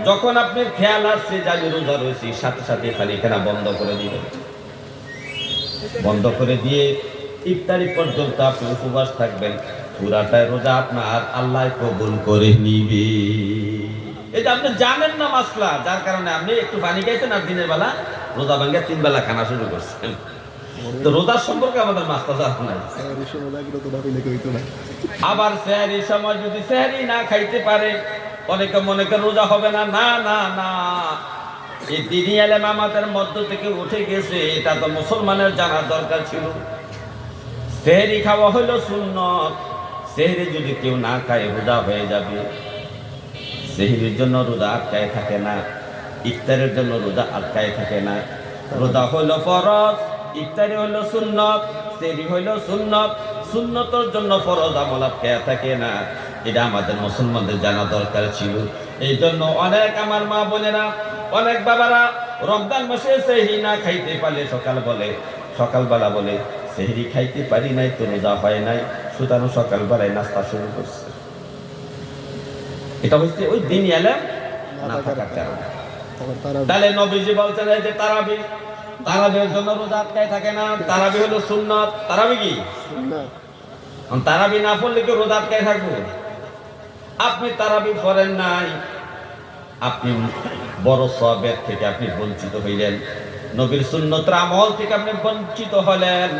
যখন আপনি খেয়াল আসছে যে আমি রোজা রয়েছি, সাথে সাথে পানি খানা বন্ধ করে দিবেন। বন্ধ করে দিয়ে ইফতারি পর্যন্ত আপনি উপবাস থাকবেন, পুরাটাই রোজা আপনার আল্লাহ কবুল করে নিবে। এটা আপনি জানেন না মাসলা, যার কারণে আপনি একটু পানি খাইছেন আর দিনের বেলা রোজা ভাঙ্গা 3 বেলা খানা শুরু করছেন। তো রোজার সম্পর্কে আমাদের মাসলা জানা নাই। আবার সেহরির সময় যদি সেহরি না খাইতে পারে, অনেকে মনে করে রোজা হবে না। না না না, এই দিনই আলেম আমাদের মধ্য থেকে উঠে গেছে, এটা তো মুসলমানের জানার দরকার ছিল। সেহরি খাওয়া হলো সুন্নত, সেহরি যদি কেউ না খায় রোজা হয়ে যাবে। সেহরির জন্য রোজা আটকায় থাকে না, ইফতারের জন্য রোজা আটকায় থাকে না। রোজা হলো ফরজ, ইফতারি হলো সুন্নত, সেহরি হলো সুন্নত। সুন্নতের জন্য ফরজ আমল আটকায় থাকে না, এটা আমাদের মুসলমানদের জানা দরকার ছিল। এই জন্য অনেক আমার মা বোনেরা, অনেক বাবারা রমজান মাসে সেহরি না খাইতে পারলে সকালবেলা বলে সেহরি খাইতে পারি নাই তো রোজা হয় নাই, সুতরাং সকালবেলায় নাস্তা শুরু করছে। এটা হচ্ছে ওই দিন এলেম না থাকার কারণে।
তখন তারা
তাহলে নবীজি বলছেন এই যে তারাবির জন্য রোজা আটকায় থাকে না, তারাবি হলো সুন্নাত। তারাবি কি?
না
তারাবি না পড়লে কি রোজা আটকায় থাকবো? আপনি তারাবি পড়েন নাই, আপনি বড় সওয়াবের থেকে আপনি বঞ্চিত হইলেন, নবীর সুন্নতের আমল থেকে আপনি বঞ্চিত হলেন।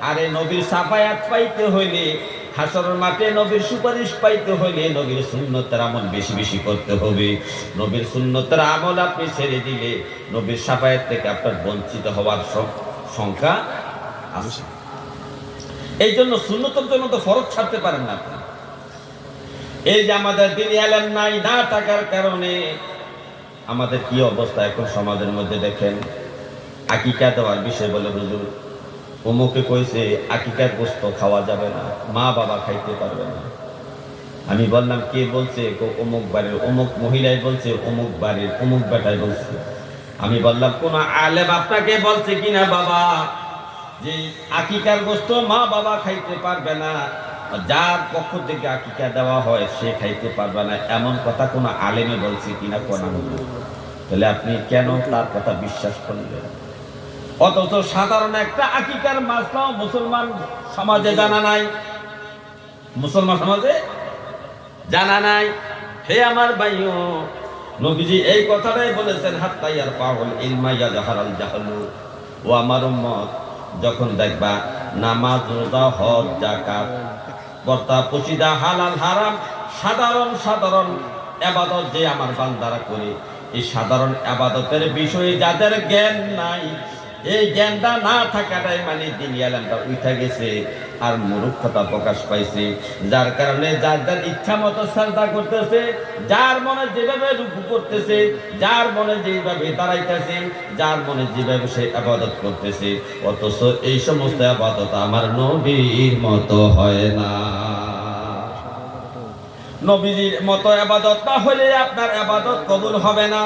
আরে নবীর সাফায়াত পাইতে হইলে, হাসরের মাঠে নবীর সুপারিশ পাইতে হইলে নবীর সুন্নতের আমল বেশি বেশি করতে হবে। নবীর সুন্নতের আমল আপনি ছেড়ে দিলে নবীর সাফায়াত থেকে আপনার বঞ্চিত হওয়ার সংখ্যা আছে। এই জন্য সুন্নতের জন্য তো ফরজ ছাড়তে পারেন না আপনি। এই যে আমাদের দিনে এলেম নাই, না থাকার কারণে আমাদের কি অবস্থা এখন সমাজের মধ্যে দেখেন। আকিকা দেওয়ার বিষয় বলে হুজুর অমুকে কইছে আকিকার গোশত খাওয়া যাবে না, মা বাবা খাইতে পারবে না। আমি বললাম কে বলছে? অমুক বাড়ির অমুক মহিলাই বলছে, অমুক বাড়ির অমুক বেটাই বলছে। আমি বললাম কোন আলেম আপনাকে বলছে কিনা বাবা যে আকিকার গোশত মা বাবা খাইতে পারবে না, যার পক্ষ থেকে আকিকা দেওয়া হয় সে খাইতে পারবে না, এমন কথা কোন আলেমে বলছে কিনা কোন? তাহলে আপনি কেন তার কথা বিশ্বাস করলেন? অথচ সাধারণ একটা আকিকার মাসলা মুসলমান সমাজে জানা নাই, মুসলমান সমাজে জানা নাই। হে আমার ভাইও, নবীজি এই কথাটাই বলেছেন হাত্তা ইয়ারফাউল ইলমা ইয়াজহারাল জাহলু। ও আমার উম্মত, যখন দেখবা নামাজ, রোজা, হজ, যাকাত, বর্তা পশিদা, হালাল হারাম, সাধারণ সাধারণ ইবাদত যে আমার বান্দারা করে, এই সাধারণ ইবাদতের বিষয়ে যাদের জ্ঞান নাই, এই জ্ঞানটা না থাকাটাই মানে দিন এলেমটা উঠে গেছে আর মূর্খতা প্রকাশ পাইছে। যার কারণে যার যার ইচ্ছা মতো সাজদা করতেছে, যার মনে যেভাবে রুকু করতেছে, যার মনে যেভাবে দাঁড়াইতেছে, যার মনে যেভাবে সে ইবাদত করতেছে। অথচ এই সমস্ত ইবাদত আমার নবীর মতো হয় না। নবীর মতো ইবাদত না হলে আপনার ইবাদত কবুল হবে না।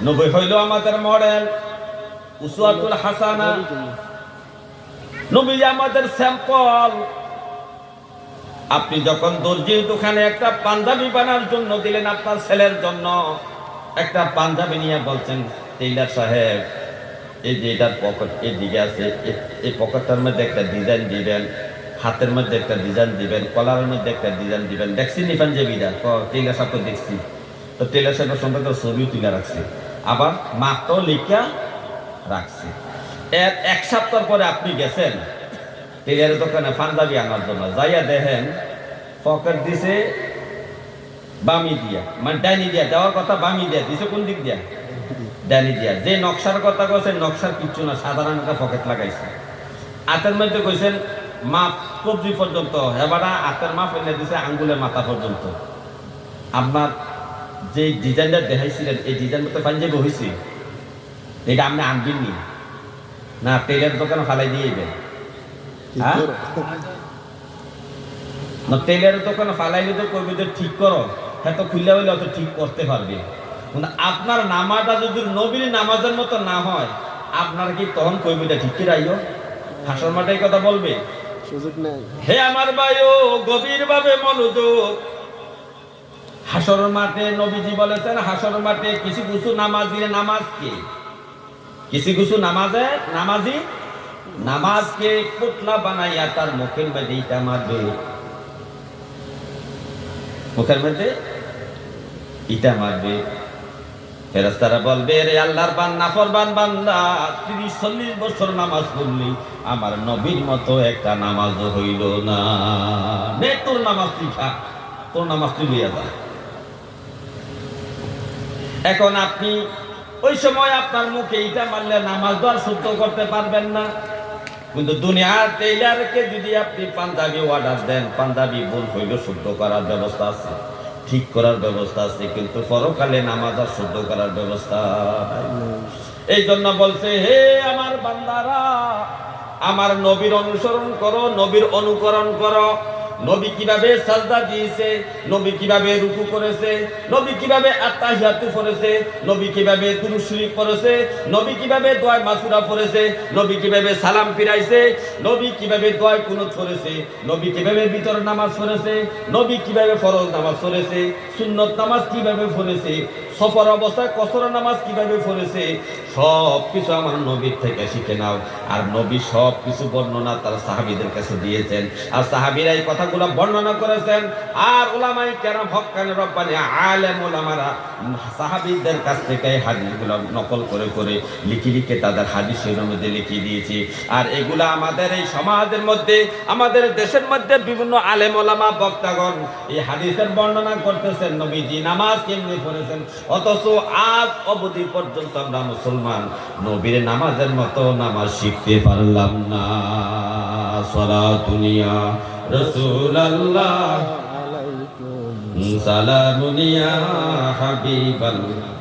নবী হইল আমাদের মডেল, উসওয়াতুল হাসানা। নবী আমাদের স্যাম্পল। আপনি যখন দর্জির দোকানে একটা পাঞ্জাবি বানার জন্য দিলেন আপনার ছেলের জন্য, একটা পাঞ্জাবি নিয়ে বলছেন টেইলার সাহেব এই যে এটার পকেট এদিকে আছে, এই পকেটটার মধ্যে একটা ডিজাইন দিবেন, হাতের মধ্যে একটা ডিজাইন দিবেন, কলারের মধ্যে একটা ডিজাইন দিবেন। দেখছি নি পাঞ্জাবিটা? টেইলার সাহেব তো দেখছি। তো টেইলার সাহেবের সঙ্গে তো ছবিও তুলে রাখছে, আবার মাপটাও লিখা রাখছে। এর এক সপ্তাহ পরে আপনি গেছেন টেইলারের দোকানে পাঞ্জাবি আনার জন্য, যাইয়া দেখেন পকেট দিছে বামি দিয়া, মানে ডাইনি দিয়া, দেওয়ার কথা বামি দিয়া দিছে, কোন দিক দিয়া? ডাইনি দিয়া। যে নকশার কথা কইছেন নকশার কিচ্ছু না, সাধারণ একটা পকেট লাগাইছে। হাতের মধ্যে কইছেন মাপ কবজি পর্যন্ত, এবার হাতের মাপ এনে দিছে আঙ্গুলের মাথা পর্যন্ত। আপনার যে ডিজাইনটা দেখাইছিলেন এই ডিজাইন মতো পাঞ্জাবি হয়েছে, এটা আপনি আনবেন নি না টেইলার দোকানে ফালাই দিয়ে দেবেন? না টেইলারের দোকানে ফালাইলে তো কইবে যে ঠিক করো, হ্যাঁ তো খুললে হইলে অত ঠিক করতে পারবে। কিন্তু আপনার নামাজটা যদি নবীর নামাজের মতো না হয়, আপনার কি তখন কইবে ঠিক কি রাইও? হাসর মাঠে এই কথা বলবে?
সুযোগ নেই।
হে আমার ভাইও, গভীর ভাবে মনোযোগ। হাসর মাঠে নবীজি বলেছেন, হাসর মাঠে কিছু কিছু নামাজির নামাজকে, কিছু কিছু নামাজকে পুতলা বানাইয়া তার মুখের মধ্যে ইটা মারবে, মুখের মধ্যে ইটা মারবে। ফেরেশতারা বলবে রে আল্লাহর নাফরমান বান্দা, 30-40 বছর নামাজ পড়লি, আমার নবীর মতো একটা নামাজও হইল না। নে তোর নামাজ শিখা, তোর নামাজ তুই লইয়া যা। এখন আপনি ওই সময় আপনার মুখে ইটা মারলে নামাজ তো আর শুদ্ধ করতে পারবেন না। কিন্তু দুনিয়ার টেইলারকে যদি আপনি পাঞ্জাবি অর্ডার দেন, পাঞ্জাবি ভুল হইল শুদ্ধ করার ব্যবস্থা আছে, ঠিক করার ব্যবস্থা আছে, কিন্তু পরকালে নামাজ আর শুদ্ধ করার ব্যবস্থা নাই। এই জন্য বলছে হে আমার বান্দারা, আমার নবীর অনুসরণ করো, নবীর অনুকরণ করো। নবী কিভাবে সাজদা দিয়েছে, নবী কিভাবে রুকু করেছে, নবী কিভাবে আত্তাহিয়াতু পড়েছে, নবী কিভাবে দুরূদ শরীফ পড়েছে, নবী কিভাবে দোয়া মাসুরা পড়েছে, নবী কিভাবে সালাম ফিরাইছে, নবী কিভাবে দোয়া কুনুত পড়েছে, নবী কিভাবে ভিতর নামাজ পড়েছে, নবী কিভাবে ফরজ নামাজ পড়েছে, সুন্নত নামাজ কিভাবে পড়েছে, সফর অবস্থায় কসর নামাজ কিভাবে পড়েছে, সব কিছু আমার নবীর থেকে শিখে নাও। আর নবী সব কিছু বর্ণনা তার সাহাবীদের কাছে দিয়েছেন, আর সাহাবীরা এই কথাগুলো বর্ণনা করেছেন। আর উলামায়ে কেরাম হক্কানি রব্বানি আলেম উলামারা সাহাবীদের কাছ থেকে এই হাদিসগুলো নকল করে করে লিখে লিখে তাদের হাদিসের মধ্যে লিখে দিয়েছে। আর এগুলা আমাদের এই সমাজের মধ্যে, আমাদের দেশের মধ্যে বিভিন্ন আলেম ওলামা বক্তাগণ এই হাদিসের বর্ণনা করতেছেন নবীজি নামাজ কেমনে পড়েছেন, অথচ আজ অবধি পর্যন্ত আমরা মুসলমান নবীর নামাজের মতো নামাজ শিখতে পারলাম না। সালাতুন ইয়া রাসূলুল্লাহ
আলাইকুম
সালামুন ইয়া হাবিবাল্লাহ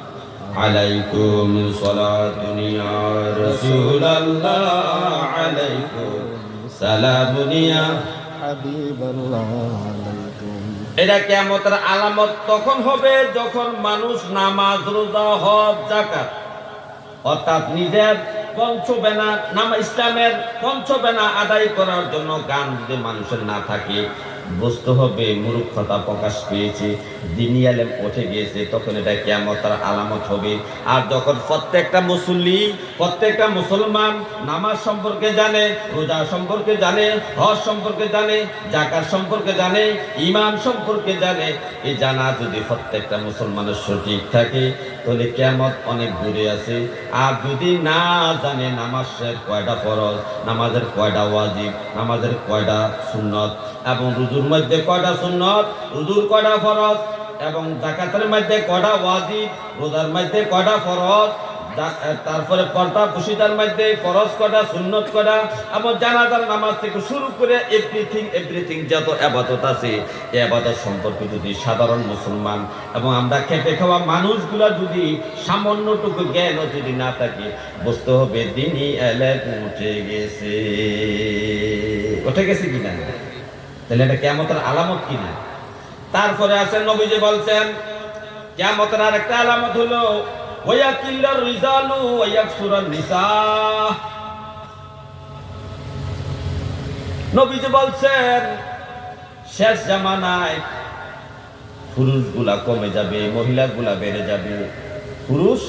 আলাইকুম সালাতুন ইয়া রাসূলুল্লাহ আলাইকুম সালামুন ইয়া
হাবিবাল্লাহ আলাইকুম।
এটা কিয়ামতের আলামত তখন হবে যখন মানুষ নামাজ, রোজা, হজ, যাকাত অর্থাৎ নিজের পঞ্চবেনা ইসলামের পঞ্চবেনা আদায় করার জন্য গান যদি মানুষের না থাকে, বুঝতে হবে মূর্খতা প্রকাশ পেয়েছে, দ্বীনি আলেম উঠে গিয়েছে, তখন এটা কিয়ামতের আলামত হবে। আর যখন প্রত্যেকটা মুসল্লি, প্রত্যেকটা মুসলমান নামাজ সম্পর্কে জানে, রোজা সম্পর্কে জানে, হজ সম্পর্কে জানে, যাকাত সম্পর্কে জানে, ঈমান সম্পর্কে জানে, এই জানা যদি প্রত্যেকটা মুসলমানের সঠিক থাকে তাহলে কিয়ামত অনেক দূরে আছে। আর যদি না জানে নামাজের কয়টা ফরজ, নামাজের কয়টা ওয়াজিব, নামাজের কয়টা সুন্নত, এবং রুজুর মধ্যে কয়টা সুন্নত, রুজুর কয়টা ফরজ, এবং যাকাতের মধ্যে কয়টা ওয়াজিব, রোজার মধ্যে কয়টা ফরজ, তারপরে পর্দা পুশিদার মধ্যে ফরজ কয়টা, সুন্নত কয়টা, এবং জানাজার নামাজ থেকে শুরু করে এভরিথিং যত ইবাদত আছে এই ইবাদত সম্পর্কে যদি সাধারণ মুসলমান এবং আমরা খেটে খাওয়া মানুষগুলা যদি সামান্যটুকু জ্ঞানও যদি না থাকে, বুঝতে হবে দ্বীনি আলেম উঠে গেছে কিনা, তাহলে এটা কিয়ামতের আলামত কিনা। তারপরে আছেন নবীজি বলছেন কিয়ামতের আরেকটা আলামত হলো ওয়ায়াকিল্লার রিজালু ওয়ায়াকসুরান নিসা। নবীজি বলছেন শেষ জামানায় পুরুষগুলা কমে যাবে, মহিলাগুলা বেড়ে যাবে, পুরুষ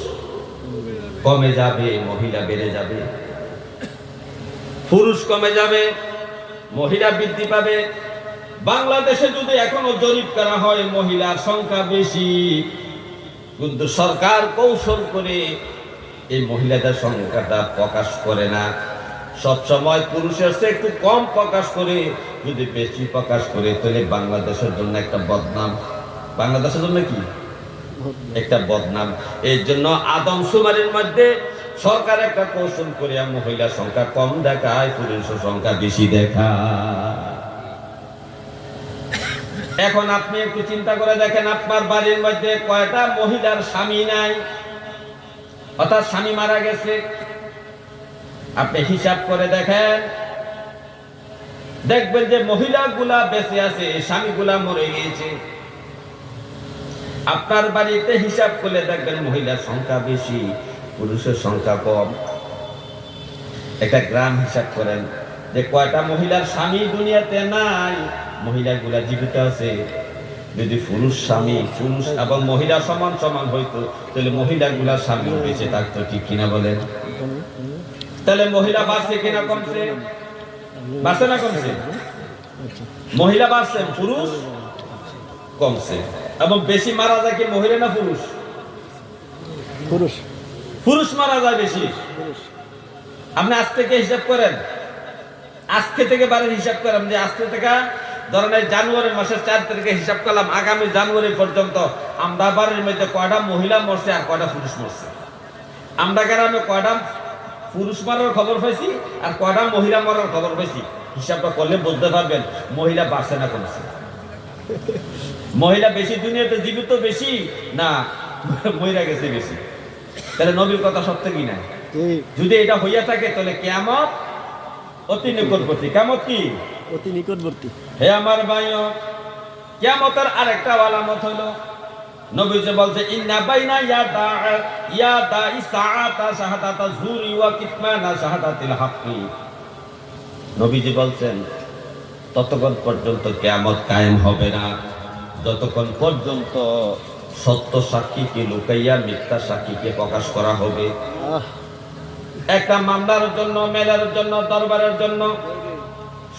কমে যাবে, মহিলা বেড়ে যাবে, পুরুষ কমে যাবে, মহিলা বৃদ্ধি পাবে। বাংলাদেশে যদি এখনো জরিপ করা হয় মহিলার সংখ্যা বেশি, কিন্তু সরকার কৌশল করে এই মহিলাদের সংখ্যাটা প্রকাশ করে না, সব সময় পুরুষের চেয়ে একটু কম প্রকাশ করে। যদি বেশি প্রকাশ করে তাহলে বাংলাদেশের জন্য একটা বদনাম, বাংলাদেশের জন্য কি একটা বদনাম। এই জন্য আদমশুমারির মধ্যে সরকার একটা কৌশল করে মহিলার সংখ্যা কম দেখায়, পুরুষের সংখ্যা বেশি দেখায়। এখন আপনি একটু চিন্তা করে দেখেন, আপনার বাড়ির মধ্যে কয়টা মহিলার স্বামী নাই, অর্থাৎ স্বামী মারা গেছে, আপনি হিসাব করে দেখেন, দেখবেন যে মহিলাগুলা বেঁচে আছে, স্বামীগুলা মরে গিয়েছে। আপনার বাড়িতে হিসাব করলে দেখবেন মহিলার সংখ্যা বেশি, পুরুষের সংখ্যা কম। একটা গ্রাম হিসাব করেন যে কয়টা মহিলার স্বামী দুনিয়াতে নাই, মহিলাগুলা জীবিত আছে। যদি পুরুষ স্বামী, পুরুষ এবং মহিলা সমান সমান হইতো তাহলে মহিলাগুলা স্বামী বেঁচে থাকতো, ঠিক কিনা বলেন? তাহলে মহিলা বাড়ছে কিনা কমছে? বাড়ছে না কমছে? মহিলা বাড়ছে, পুরুষ কমছে। এবং বেশি মারা যায় কি মহিলা না পুরুষ?
পুরুষ
পুরুষ মারা যায় বেশি। আপনি আজ থেকে হিসাব করেন, আজকে থেকে বারের হিসাব করেন যে আজকে থেকে ধরেন জানুয়ারি মাসের 4 তারিখে হিসাব করলাম, আগামী জানুয়ারি পর্যন্ত আমরা বাড়ির মধ্যে কয়টা মহিলা মরছে আর কয়টা পুরুষ মরছে। আমরা গ্রামে কয়টা পুরুষ মারার খবর পাইছি আর কয়টা মহিলা মরার খবর পাইছি, হিসাবটা করলে বুঝতে পারবেন মহিলা বাড়ছে না কমছে। মহিলা বেশি দুনিয়াতে জীবিত বেশি না মহিলা গেছে বেশি? তাহলে নবীর কথা সত্য কি না?
ঠিক।
যদি এটা হইয়া থাকে তাহলে কিয়ামত অতি নিকটবর্তী। কিয়ামত কি?
অতি নিকটবর্তী।
হে আমার ভাইও, কিয়ামতের আরেকটা আলামত হলো নবীজি বলছে ইন্না বাইনা ইয়াদা ইসাআতা শাহাদাতা যুরি ওয়া কিতমানা শাহাদাতিল হাক্কি। নবীজি বলছেন ততক্ষণ পর্যন্ত কিয়ামত কায়েম হবে না যতক্ষণ পর্যন্ত সত্য সাক্ষীকে লুকাইয়া মিথ্যা সাক্ষীকে প্রকাশ করা হবে।
আহ,
একটা মামলার জন্য, মেলার জন্য, দরবারের জন্য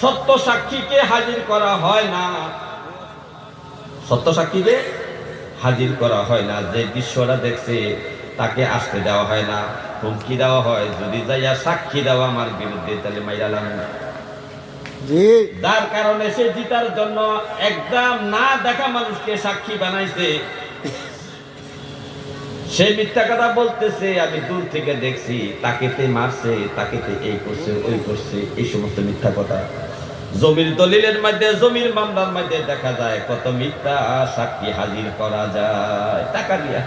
সত্য সাক্ষীকে হাজির করা হয় না, সত্য সাক্ষীকে হাজির করা হয় না। যে দৃশ্যটা দেখছে তাকে আসতে দেওয়া হয় না, হুমকি দেওয়া হয় যদি যাইয়া সাক্ষী দেওয়া আমার বিরুদ্ধে তাহলে মাইরালাম।
জি,
যার কারণে সে জিতার জন্য একদম না দেখা মানুষকে সাক্ষী বানাইছে। সে মিথ্যা কথা বলতেছে, আমি দূর থেকে দেখছি, তাকে তে মারছে, তাকে তে এই করছে, ওই করছে, এই সমস্ত মিথ্যা কথা। জমির দলিলের মধ্যে, জমির মামলার মধ্যে দেখা যায় কত মিথ্যা সাক্ষী হাজির করা যায়। টাকা দিয়ে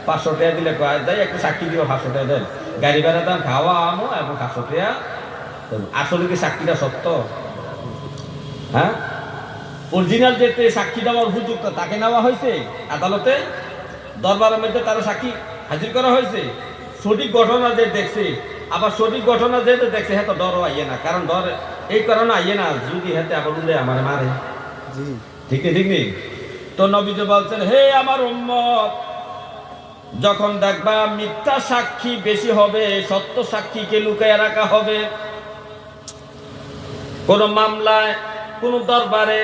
500 টাকা দিলে কয় যাই একটা সাক্ষী দিও, 500 টাকা দেন, গাড়ি ভাড়া দাম, খাওয়া আমো এবং 500 টাকা। আসলে কি সাক্ষীটা সত্য? হ্যাঁ, অরিজিনাল যেতে সাক্ষী দেওয়ার উপযুক্ত তাকে নেওয়া হয়েছে আদালতে, দরবারের মধ্যে তারা সাক্ষী হাজির করা হয়েছে। সঠিক ঘটনা যে দেখছে, আবার সঠিক ঘটনা যে দেখছে হ্যাঁ তো ডরও আইয়ে না, কারণ ডর এই কারণে আইয়ে না যদি হাতে আবার উল্লে আমার মারে।
জি,
ঠিক নেই, ঠিক নেই। তো নবীজি বলছেন হে আমার উম্মত, যখন দেখবা মিথ্যা সাক্ষী বেশি হবে, সত্য সাক্ষীকে লুকাইয়া রাখা হবে, কোন মামলায়, কোন দরবারে,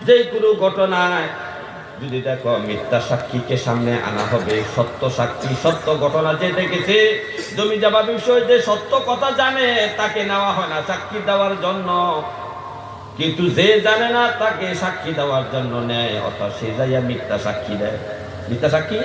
যে কোনো ঘটনায় যদি দেখো মিথ্যা সাক্ষীকে সামনে আনা হবে, সত্য সাক্ষী সত্য ঘটনা যে দেখেছে, জমি জমা বিষয় যে সত্য কথা জানে তাকে নেওয়া হয় না সাক্ষী দেওয়ার জন্য, কিন্তু যে জানে না তাকে সাক্ষী দেওয়ার জন্য নেয়, অর্থাৎ সে যাইয়া মিথ্যা সাক্ষী দেয়। মিথ্যা সাক্ষী